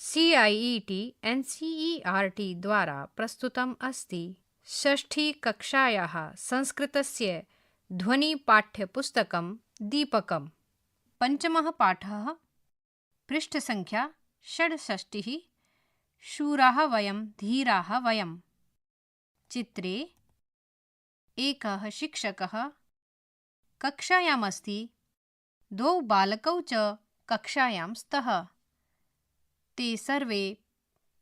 CIET NCERT द्वारा प्रस्तुतम् अस्ति। षष्ठी कक्षायाः संस्कृतस्य ध्वनिपाठ्यपुस्तकं दीपकम्। पञ्चमः पाठः, पृष्ठसङ्ख्या 66। शूराः वयं धीराः वयम्। चित्रे एकः शिक्षकः कक्षायामस्ति। द्वौ बालकौ च कक्षायां स्तः। ते सर्वे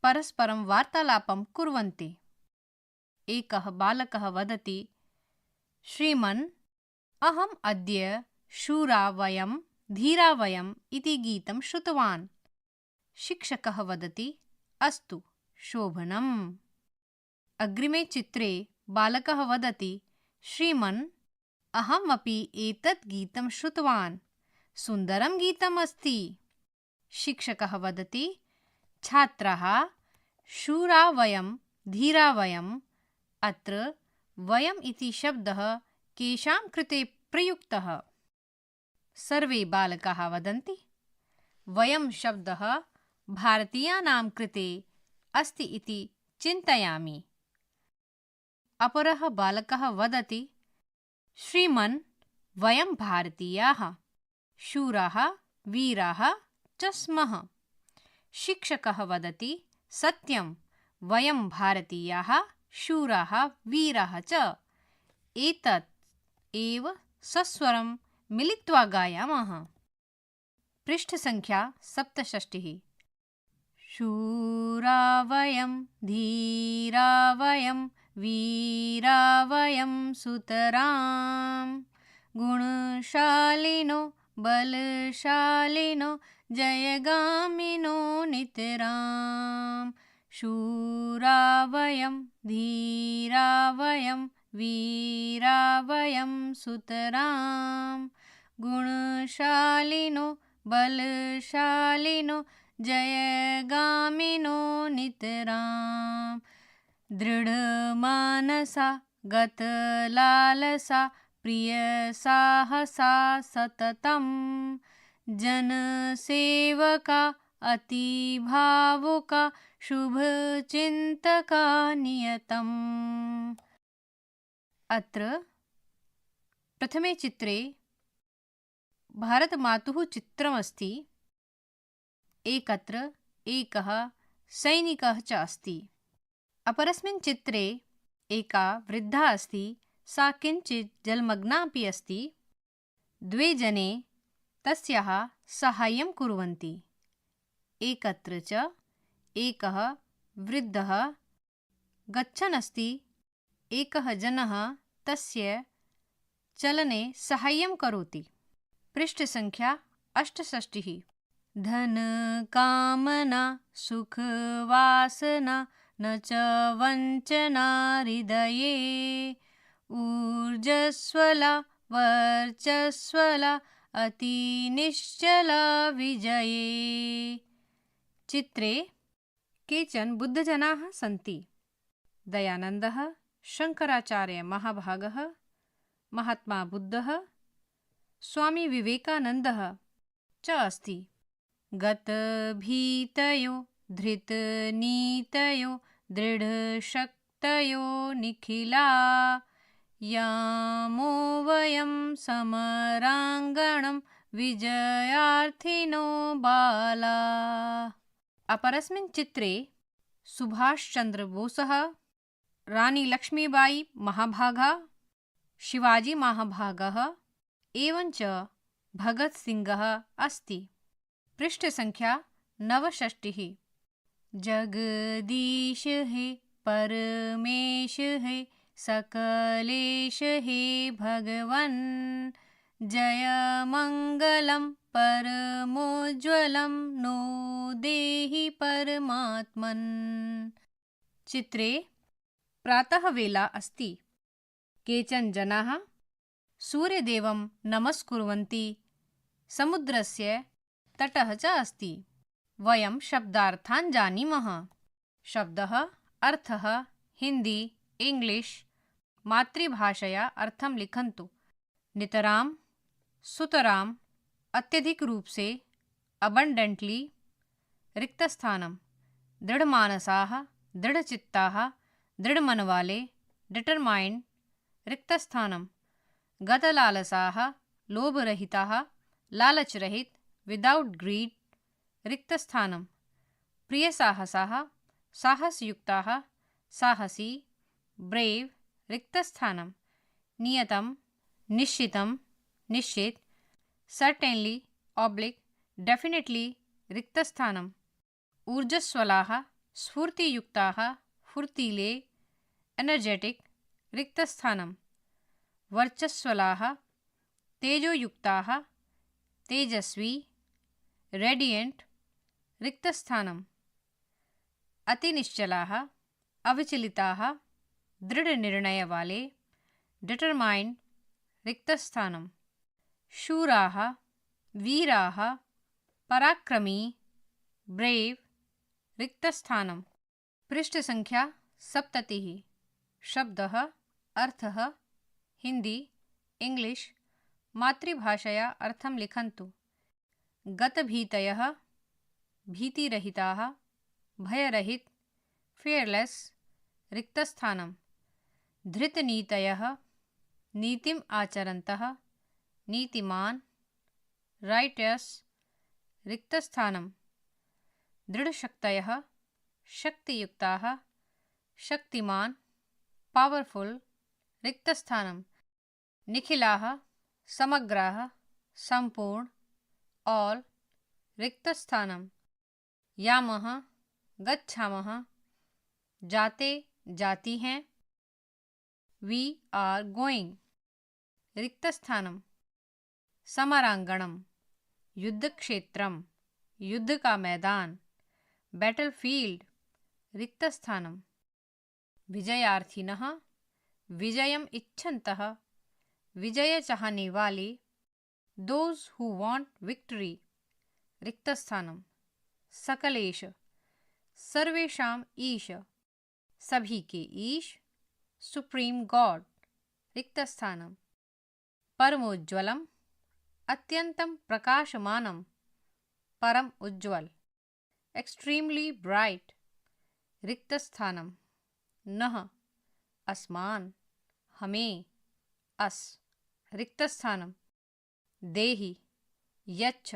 परस्परं वार्तालापं कुर्वन्ति। एकः बालकः वदति, श्रीमन्, अहम् अद्य शूरा वयं धीरा वयम् इति गीतं श्रुतवान्। शिक्षकः वदति, अस्तु, शोभनम्। अग्रिमे चित्रे बालकः वदति, श्रीमन्, अहमपि एतत् गीतं श्रुतवान्। सुन्दरं गीतम् अस्ति। शिक्षकः वदति, छात्राः, शूरा वयं धीरा वयम्। अत्र वयम् इति शब्दः केषां कृते प्रयुक्तः? सर्वे बालकाः वदन्ति, वयं शब्दः भारतीयानां कृते अस्ति इति चिन्तयामि। अपरः बालकः वदति, श्रीमन्, वयं भारतीयाः शूराः वीराः च स्मः। शिक्षकः वदति, सत्यं, वयं भारतीयाः शूराः वीराः च। एतत् एव सस्वरं मिलित्वा गायामः। पृष्ठसङ्ख्या 67। शूरा वयं धीरा वयं वीरा वयं सुतराम्। गुणशालिनो बलशालिनो जयगामिनो नितराम्। शूरा वयं धीरा वयं वीरा वयं सुतराम्। गुणशालिनो बलशालिनो जयगामिनो नितराम्। दृढमानसा गतलालसा प्रियसाहसा सततम्। जनसेवका अतिभावुका शुभचिन्तका नियतम्। अत्र प्रथमे चित्रे भारतमातुः चित्रमस्ति। एकत्र एकः सैनिकः च अस्ति। अपरस्मिन् चित्रे एका वृद्धा अस्ति। सा किञ्चित् जलमग्ना अपि अस्ति। द्वे जने तस्याः साहाय्यं कुर्वन्ति। एकत्र च एकः वृद्धः गच्छन् अस्ति। एकः जनः तस्य चलने साहाय्यं करोति। पृष्ठसङ्ख्या 68। धनकामना सुखवासना न च वञ्चना हृदये। ऊर्जस्वला वर्चस्वला अतिनिश्चला विजये। चित्रे केचन बुद्धजनाः सन्ति। दयानन्दः, शङ्कराचार्य महाभागः, महात्मा बुद्धः, स्वामी विवेकानन्दः च अस्ति। गतभीतयो धृतनीतयो दृढशक्तयो निखिला। यामो वयं समराङ्गणं विजयार्थिनो बाला। अपरस्मिन् चित्रे सुभाषचन्द्र बोसः, रानी लक्ष्मीबाई महाभागा, शिवाजी महाभागः एवञ्च भगत सिंहः अस्ति। पृष्ठसङ्ख्या 69। जगदीश हे परमेश हे सकलेश हे भगवन्। जयमङ्गलं परमोज्ज्वलं नो देहि परमात्मन्। चित्रे प्रातः वेला अस्ति। केचन जनाः सूर्यदेवं नमस्कुर्वन्ति। समुद्रस्य तटः च अस्ति। वयं शब्दार्थान् जानीमः। शब्दः अर्थः हिन्दी इंग्लिश मातृभाषया अर्थं लिखन्तु। नितराम, सुतराम, अत्यधिक रूप से, अबंडेंटली, रिक्तस्थानं दृढमानसाः दृढचित्ताः दृढमनवाले डिटरमाइंड रिक्तस्थानं गतलालसाः लोभरहिताः लालचरहित विदाउट ग्रीड रिक्तस्थानं प्रियसाहसाः साहसयुक्ताः साहसी ब्रेव रिक्तस्थानं नियतं निश्चितं निश्चित सर्टेनली ऑब्लिक डेफिनेटली रिक्तस्थानं ऊर्जस्वलाः स्फूर्तियुक्ताः फुर्तीले एनर्जेटिक रिक्तस्थानं वर्चस्वलाः तेजोयुक्ताः तेजस्वी रेडियंट रिक्तस्थानं अतिनिश्चलाः अविचलिताः दृढ़निर्णय वाले डिटरमाइंड रिक्तस्थानं शूराः वीराः पराक्रमी ब्रेव रिक्तस्थानं पृष्ठ संख्या 70 शब्दः अर्थः हिंदी इंग्लिश मातृभाषया अर्थं लिखन्तु गतभीतयः भीतिरहिताः भयरहित फेयरलेस रिक्तस्थानं धृतनीतयः नीतिम् आचरन्तः नीतिमान् राइटस रिक्तस्थानं दृढ़शक्तयः शक्तियुक्ताः शक्तिमान् पावरफुल रिक्तस्थानं निखिलाः समग्राः संपूर्ण ऑल रिक्तस्थानं यामः गच्छामः जाते जाती हैं वी आर गोइंग रिक्तस्थानं समरांगणम युद्धक्षेत्रम युद्ध का मैदान बैटलफील्ड रिक्तस्थानं विजयार्थिनः विजयम इच्छन्तः विजय चाहने वाले those who want victory रिक्तस्थानं Sakalesh सर्वेषां ईश सभी के ईश सुप्रीम गॉड रिक्तस्थानं परमोज्ज्वलम अत्यंतं प्रकाशमानं परम उज्ज्वल एक्सट्रीमली ब्राइट रिक्तस्थानं नः अस्मान् हमें अस रिक्तस्थानं देहि यच्छ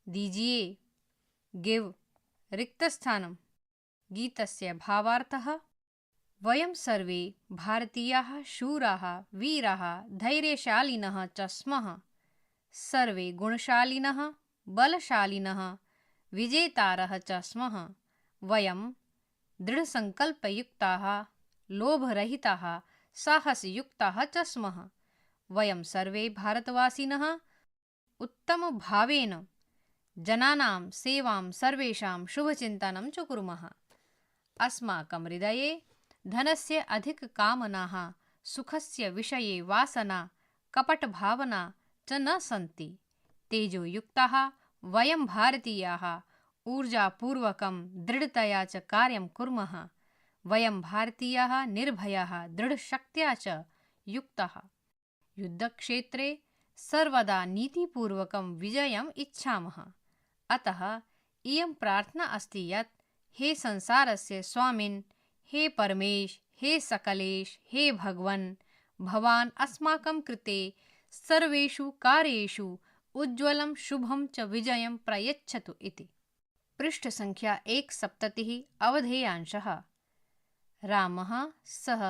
दीजिए गिव रिक्तस्थानं गीतस्य भावार्थः वयं सर्वे भारतीयाः शूराः वीराः धैर्यशालिनः च स्मः सर्वे गुणशालिनः बलशालिनः विजेतारः च स्मः वयं दृढसंकल्पयुक्ताः लोभरहिताः साहसयुक्ताः च स्मः वयं सर्वे भारतवासिनः उत्तमभावेन जनानां सेवां सर्वेषां शुभचिन्तनं च कुर्मः अस्माकं हृदये धनस्य अधिककामनाः सुखस्य विषये वासना कपटभावना च न सन्ति तेजोयुक्ताः वयं भारतीयाः ऊर्जापूर्वकं दृढतया च कार्यं कुर्मः वयं भारतीयाः निर्भयाः दृढशक्त्या च युक्ताः युद्धक्षेत्रे सर्वदा नीतिपूर्वकं विजयम् इच्छामः अतः इयं प्रार्थना अस्ति यत् हे संसारस्य स्वामिन् हे परमेश हे सकलेश हे भगवन् भवान् अस्माकं कृते सर्वेषु कार्येषु उज्ज्वलं शुभं च विजयं प्रयच्छतु इति पृष्ठ संख्या 170 अवधेयांशः रामः सह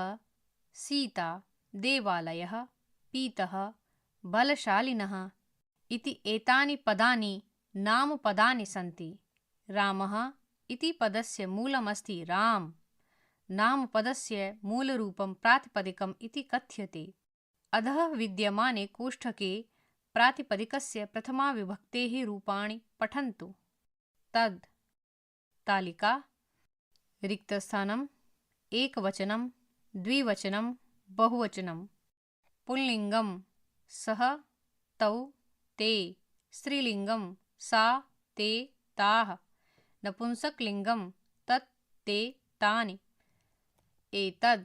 सीता देवालयः पीतः बलशालिनः इति एतानि पदानि नामपदानि सन्ति रामः इति पदस्य मूलमस्ति राम नामपदस्य मूलरूपं प्रातिपदिकम् इति कथ्यते अधः विद्यमाने कोष्ठके प्रातिपदिकस्य प्रथमा विभक्तेः रूपाणि पठन्तु तद् तालिका रिक्तस्थानं एकवचनं द्विवचनं बहुवचनं पुल्लिङ्गं सः तौ ते स्त्रीलिङ्गं सा ते ताः नपुंसकलिङ्गं तत् ते तानि एतद्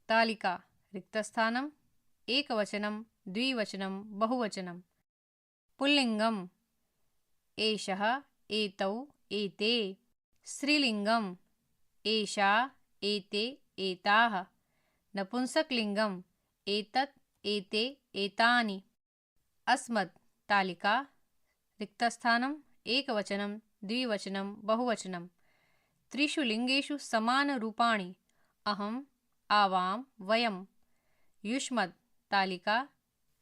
तालिका रिक्तस्थानं एकवचनं द्विवचनं बहुवचनं पुल्लिङ्गम् एषः एतौ एते। स्त्रीलिङ्गम् एषा एते एताः। नपुंसकलिङ्गम् एतत् एते एतानि। अस्मत् तालिका रिक्तस्थानम् एकवचनं द्विवचनं बहुवचनं। त्रिषु लिङ्गेषु समानरूपाणि अहम् आवां वयम्। युष्मत् तालिका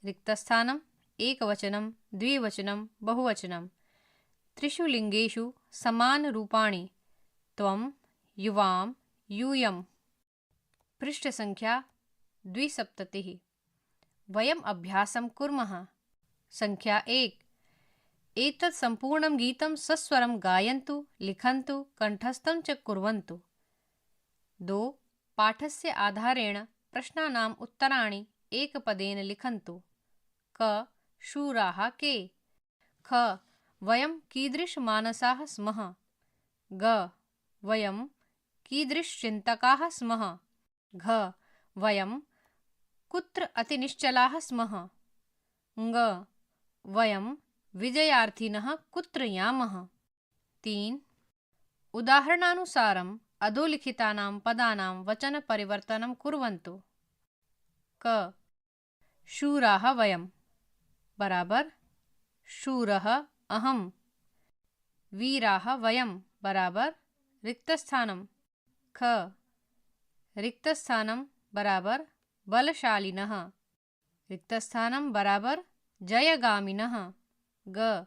रिक्तस्थानम् एकवचनं द्विवचनं बहुवचनं। त्रिषु लिङ्गेषु समानरूपाणि त्वं युवां यूयम्। पृष्ठसङ्ख्या 270। वयम् अभ्यासं कुर्मः। संख्या 1। एतत् सम्पूर्णं गीतं सस्वरं गायन्तु, लिखन्तु, कण्ठस्थं च कुर्वन्तु। 2। पाठस्य आधारेण प्रश्नानाम् उत्तराणि एकपदेन लिखन्तु। क शूराः के। ख वयं कीदृशमानसाः स्मः। ग वयं कीदृशचिन्तकाः स्मः। घ वयं कुत्र अतिनिश्चलाः स्मः। ङ वयं विजयार्थिनः कुत्र यामः। 3। उदाहरणानुसारम् अधोलिखितानां पदानां वचनपरिवर्तनं कुर्वन्तु। क शूराः वयं बराबर शूरः अहम्। वीराः वयं बराबर रिक्तस्थानं। ख रिक्तस्थानं बराबर बलशालिनः। रिक्तस्थानं बराबर जयगामिनः। ग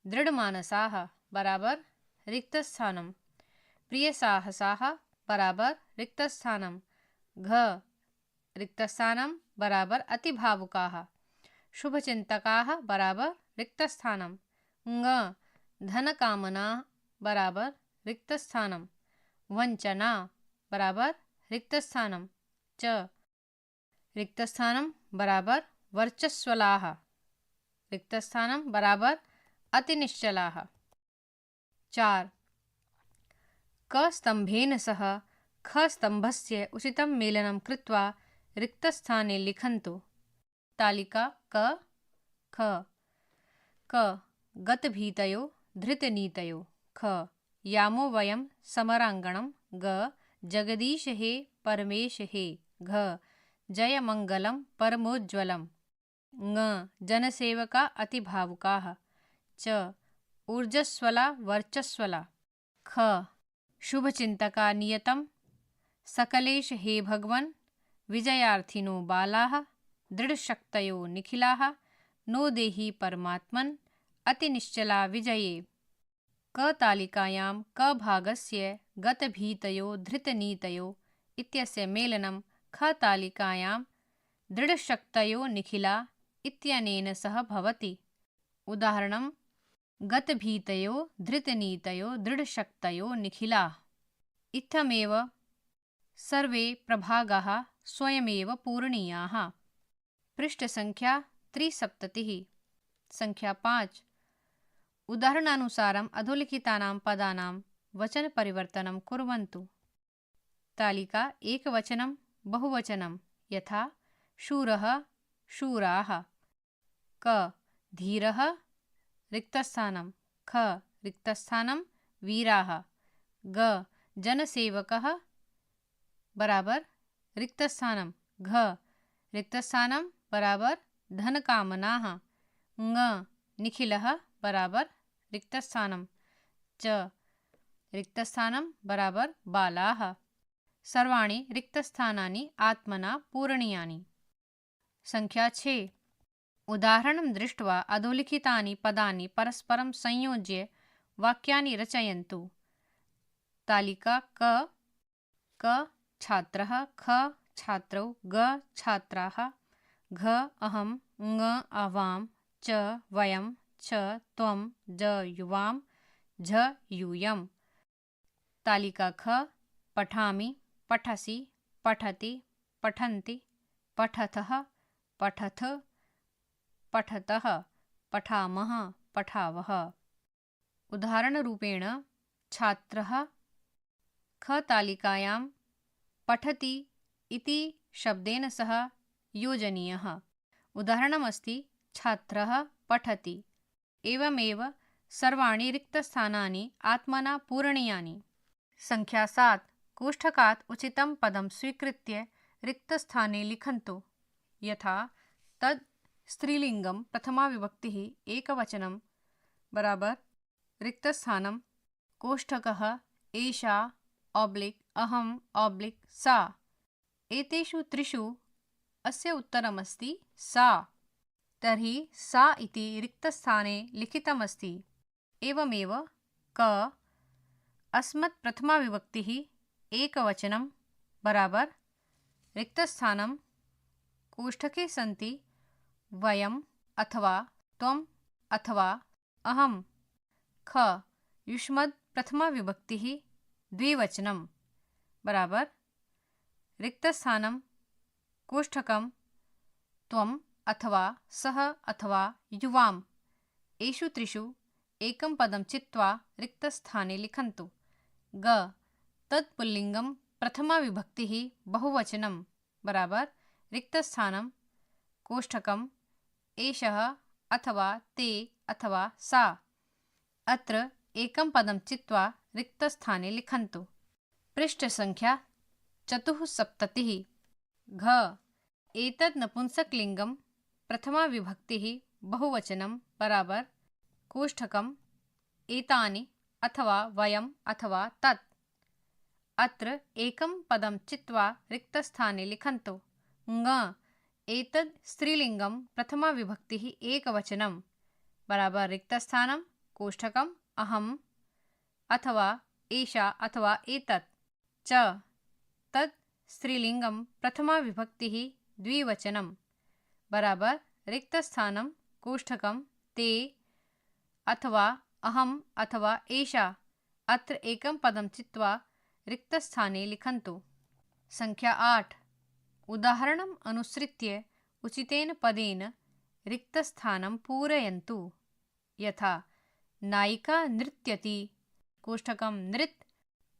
दृढमानसाः बराबर रिक्तस्थानं। प्रियसाहसाः बराबर रिक्तस्थानं। घ रिक्तस्थानं बराबर अतिभावुकाः। शुभचिन्तकाः बराबर रिक्तस्थानं। ङ धनकामना बराबर रिक्तस्थानं। वञ्चना बराबर रिक्तस्थानं। च रिक्तस्थानं बराबर वर्चस्वलाः। रिक्तस्थानं बराबर अतिनिश्चलाः। 4। क स्तम्भेन सह ख स्तम्भस्य उचितं मेलनं कृत्वा रिक्तस्थाने लिखन्तु। तालिका क ख क गतभीतयो धृतनीतयो। ख यामो वयं समराङ्गणं। ग जगदीश हे परमेश हे। घ जयमङ्गलं परमोज्ज्वलम्। ङ जनसेवका अतिभावुकाः। च ऊर्जस्वला वर्चस्वला। ख शुभचिन्तका नियतं। सकलेश हे भगवन् विजयार्थिनो बालाः। दृढशक्तयो निखिलाः नो देहि परमात्मन् अतिनिश्चला विजये। क तालिकायां क भागस्य गतभीतयो धृतनीतयो इत्यस्य मेलनं ख तालिकायां दृढशक्तयो निखिला इत्यनेन सह भवति। उदाहरणं गतभीतयो धृतनीतयो दृढशक्तयो निखिलाः। इत्थमेव सर्वे प्रभागाः स्वयमेव पूरणीयाः। पृष्ठसङ्ख्या 370। संख्या 5। उदाहरणानुसारम् अधोलिखितानां पदानां वचनपरिवर्तनं कुर्वन्तु। तालिका एकवचनं बहुवचनं यथा शूरः शूराः। क धीरः रिक्तस्थानं। ख रिक्तस्थानं वीराः। ग जनसेवकः बराबर रिक्तस्थानं। घ रिक्तस्थानं बराबर धनकामनाः। ङ निखिलः बराबर रिक्तस्थानं। च रिक्तस्थानं बराबर बालाः। सर्वाणि रिक्तस्थानानि आत्मना पूरणीयानि। संख्या 6। उदाहरणं दृष्ट्वा अधोलिखितानि पदानि परस्परं संयोज्य वाक्यानि रचयन्तु। तालिका क छात्रः। ख छात्रौ। ग छात्राः। घ अहं। ङ आवां। च वयं। छ त्वं। ज युवां। झ यूयम्। तालिका ख पठामि पठसि पठति पठन्ति पठतः पठथ पठतः पठामः पठावः। उदाहरणरूपेण छात्रः ख तालिकायां पठति इति शब्देन सह योजनीयः। उदाहरणमस्ति छात्रः पठति। एवमेव सर्वाणि रिक्तस्थानानि आत्मना पूरणीयानि। संख्या 7 कोष्ठकात् उचितं पदं स्वीकृत्य रिक्तस्थाने लिखन्तु। यथा तद् स्त्रीलिङ्गं प्रथमा विभक्तिः एकवचनं बराबर रिक्तस्थानं कोष्ठकः एषा अहम् सा। एतेषु त्रिषु अस्य उत्तरमस्ति सा। तर्हि सा इति रिक्तस्थाने लिखितमस्ति। एवमेव क अस्मत् प्रथमा विभक्तिः एकवचनं बराबर रिक्तस्थानं कोष्ठके सन्ति वयम् अथवा त्वम् अथवा अहम्। ख युष्मद् प्रथमा विभक्तिः द्विवचनं बराबर रिक्तस्थानं कोष्ठकं त्वम् अथवा सः अथवा युवाम्। एषु त्रिषु एकं पदं चित्वा रिक्तस्थाने लिखन्तु। ग तत् पुल्लिङ्गं प्रथमा विभक्तिः बहुवचनं बराबर रिक्तस्थानं कोष्ठकम् एषः अथवा ते अथवा सा। अत्र एकं पदं चित्वा रिक्तस्थाने लिखन्तु। पृष्ठसंख्या 74। घ एतद् नपुंसकलिङ्गं प्रथमा विभक्तिः बहुवचनं बराबर कोष्ठकम् एतानि अथवा वयम् अथवा तत्। अत्र एकं पदं चित्वा रिक्तस्थाने लिखन्तु। ङ एतद् स्त्रीलिङ्गं प्रथमा विभक्तिः एकवचनं बराबर रिक्तस्थानं कोष्ठकम् अहम् अथवा एषा अथवा एतत्। च तत् स्त्रीलिङ्गं प्रथमा विभक्तिः द्विवचनं बराबर रिक्तस्थानं कोष्ठकं ते अथवा अहम् अथवा एषा। अत्र एकं पदं चित्वा रिक्तस्थाने लिखन्तु। संख्या 8 उदाहरणम् अनुसृत्य उचितेन पदेन रिक्तस्थानं पूरयन्तु। यथा नायिका नृत्यति कोष्ठकं नृत्।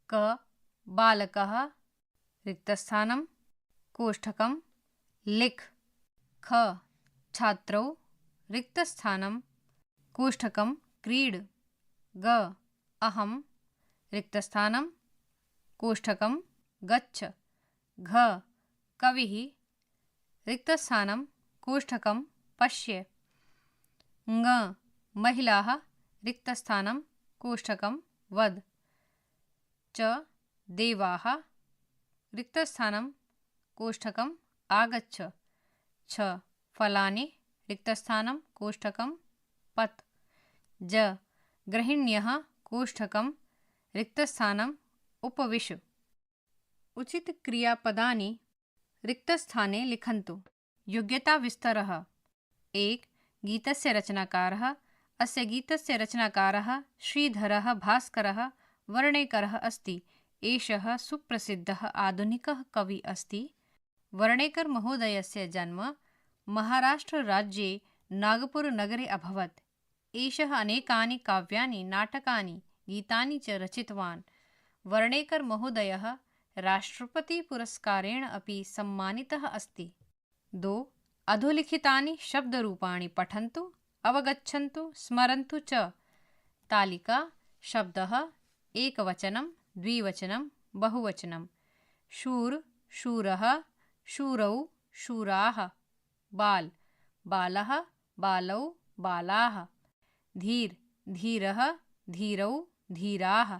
क बालकः रिक्तस्थानं कोष्ठकं लिख। ख छात्रौ रिक्तस्थानं कोष्ठकं क्रीड। ग अहं रिक्तस्थानं कोष्ठकं गच्छ। घ कविः रिक्तस्थानं कोष्ठकं पश्य। ङ महिलाः रिक्तस्थानं कोष्ठकं वद। च देवाः रिक्तस्थानं कोष्ठकं आगच्छ। छ फलानि रिक्तस्थानं कोष्ठकं पत। ज गृहिण्यः कोष्ठकं रिक्तस्थानम् उपविश। उचित क्रियापदानि रिक्तस्थाने लिखन्तु। योग्यताविस्तरः 1 गीतस्य रचनाकारः। अस्य गीतस्य रचनाकारः श्रीधरः भास्करः वर्णेकरः अस्ति। एषः सुप्रसिद्धः आधुनिकः कविः अस्ति। वर्णेकर महोदयस्य जन्म महाराष्ट्रराज्ये नागपुरनगरे अभवत्। एषः अनेकानि काव्यानि नाटकानि गीतानि च रचितवान्। वर्णेकर महोदयः राष्ट्रपतिपुरस्कारेण अपि सम्मानितः अस्ति। 2 अधोलिखितानि शब्दरूपाणि पठन्तु अवगच्छन्तु स्मरन्तु च। तालिका शब्दः एकवचनं द्विवचनं बहुवचनं। शूर शूरः शूरौ शूराः। बाल बालः बालौ बालाः। धीर धीरः धीरौ धीराः।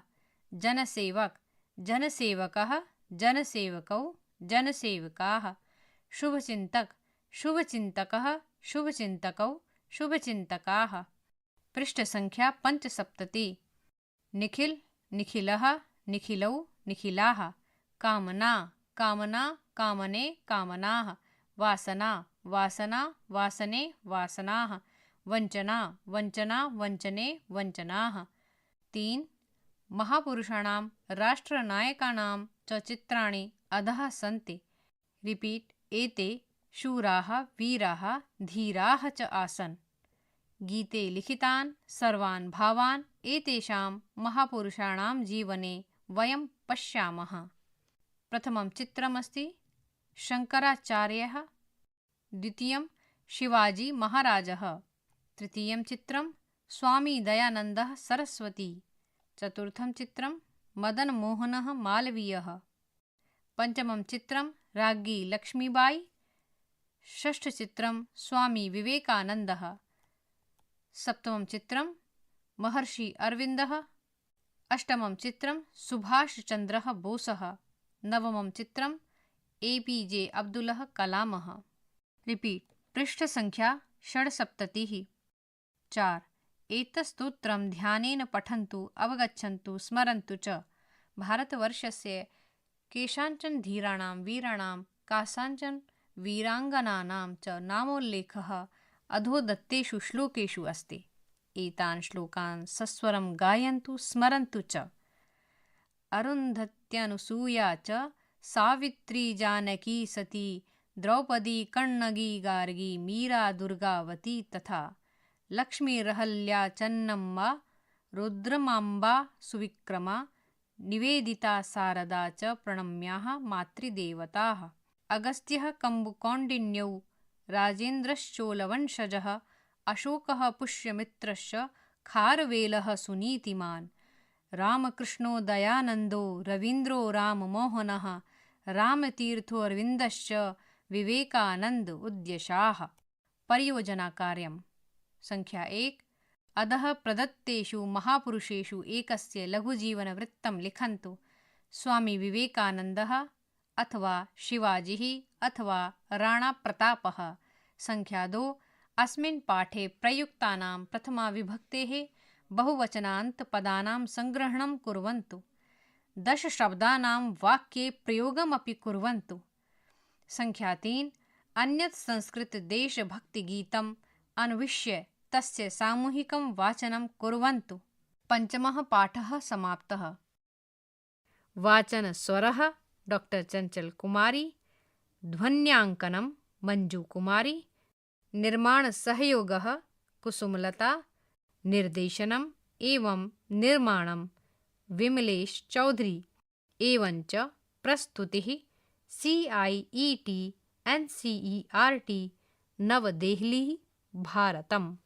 जनसेवक जनसेवकः जनसेवकौ जनसेवकाः। शुभचिन्तक शुभचिन्तकः शुभचिन्तकौ शुभचिन्तकाः। पृष्ठसंख्या 75। निखिल निखिलः निखिलौ निखिलाः। कामना कामना कामने कामनाः। वासना वासना वासने वासनाः। वञ्चना वञ्चना वञ्चने वञ्चनाः। 3 महापुरुषाणां राष्ट्रनायकानां च चित्राणि अधः सन्ति। रिपीट एते शूराः वीराः धीराः च आसन्। गीते लिखितान् सर्वान् भावान् एतेषां महापुरुषाणां जीवने वयं पश्यामः। प्रथमं चित्रमस्ति शङ्कराचार्यः। द्वितीयं शिवाजी महाराजः। तृतीयं चित्रं स्वामी दयानन्दः सरस्वती। चतुर्थं चित्रं मदनमोहनः मालवीयः। पञ्चमं चित्रं राज्ञी लक्ष्मीबाई। षष्ठचित्रं स्वामी विवेकानन्दः। सप्तमं चित्रं महर्षि अरविन्दः। अष्टमं चित्रं सुभाषचन्द्रः बोसः। नवमं चित्रं APJ अब्दुलः कलामः। रिपीट। पृष्ठसङ्ख्या 76। 4. एतत्स्तोत्रं ध्यानेन पठन्तु, अवगच्छन्तु, स्मरन्तु च। भारतवर्षस्य केषाञ्चन धीराणां वीराणां कासाञ्चन वीराङ्गनानां च नामोल्लेखः अधोदत्तेषु श्लोकेषु अस्ति। एतान् श्लोकान् सस्वरं गायन्तु, स्मरन्तु च। अरुन्धत्यनुसूया च सावित्री जानकी सती द्रौपदी कण्णगी गार्गी मीरा दुर्गावती तथा लक्ष्मीरहल्या चन्नम्मा रुद्रमाम्बा सुविक्रमा निवेदिता शारदा च प्रणम्याः मातृदेवताः। अगस्त्यः कम्बुकौण्डिन्यौ राजेन्द्रश्चोलवंशजः अशोकः पुष्यमित्रश्च खारवेलः सुनीतिमान् रामकृष्णो दयानन्दो रवीन्द्रो राममोहनः रामतीर्थोऽरविन्दश्च विवेकानन्द उद्यशाः। परियोजनाकार्यं संख्या 1। अधः प्रदत्तेषु महापुरुषेषु एकस्य लघुजीवनवृत्तं लिखन्तु। स्वामी विवेकानन्दः अथवा शिवाजिः अथवा राणाप्रतापः। संख्या 2। अस्मिन् पाठे प्रयुक्तानां प्रथमाविभक्तेः बहुवचनान्तपदानां सङ्ग्रहणं कुर्वन्तु। 10 शब्दानां वाक्ये प्रयोगमपि कुर्वन्तु। संख्या 3। अन्यत् संस्कृतदेशभक्तिगीतम् अन्विष्य तस्य सामूहिकं वाचनं कुर्वन्तु। पञ्चमः पाठः समाप्तः। वाचनस्वरः डॉक्टर चंचल कुमारी। ध्वन्याङ्कनं मंजू कुमारी। निर्माणसहयोगः कुसुमलता। निर्देशनम् एवं निर्माणं विमलेश चौधरी। एवञ्च प्रस्तुतिः CIET NCERT नवदेहली भारतम्।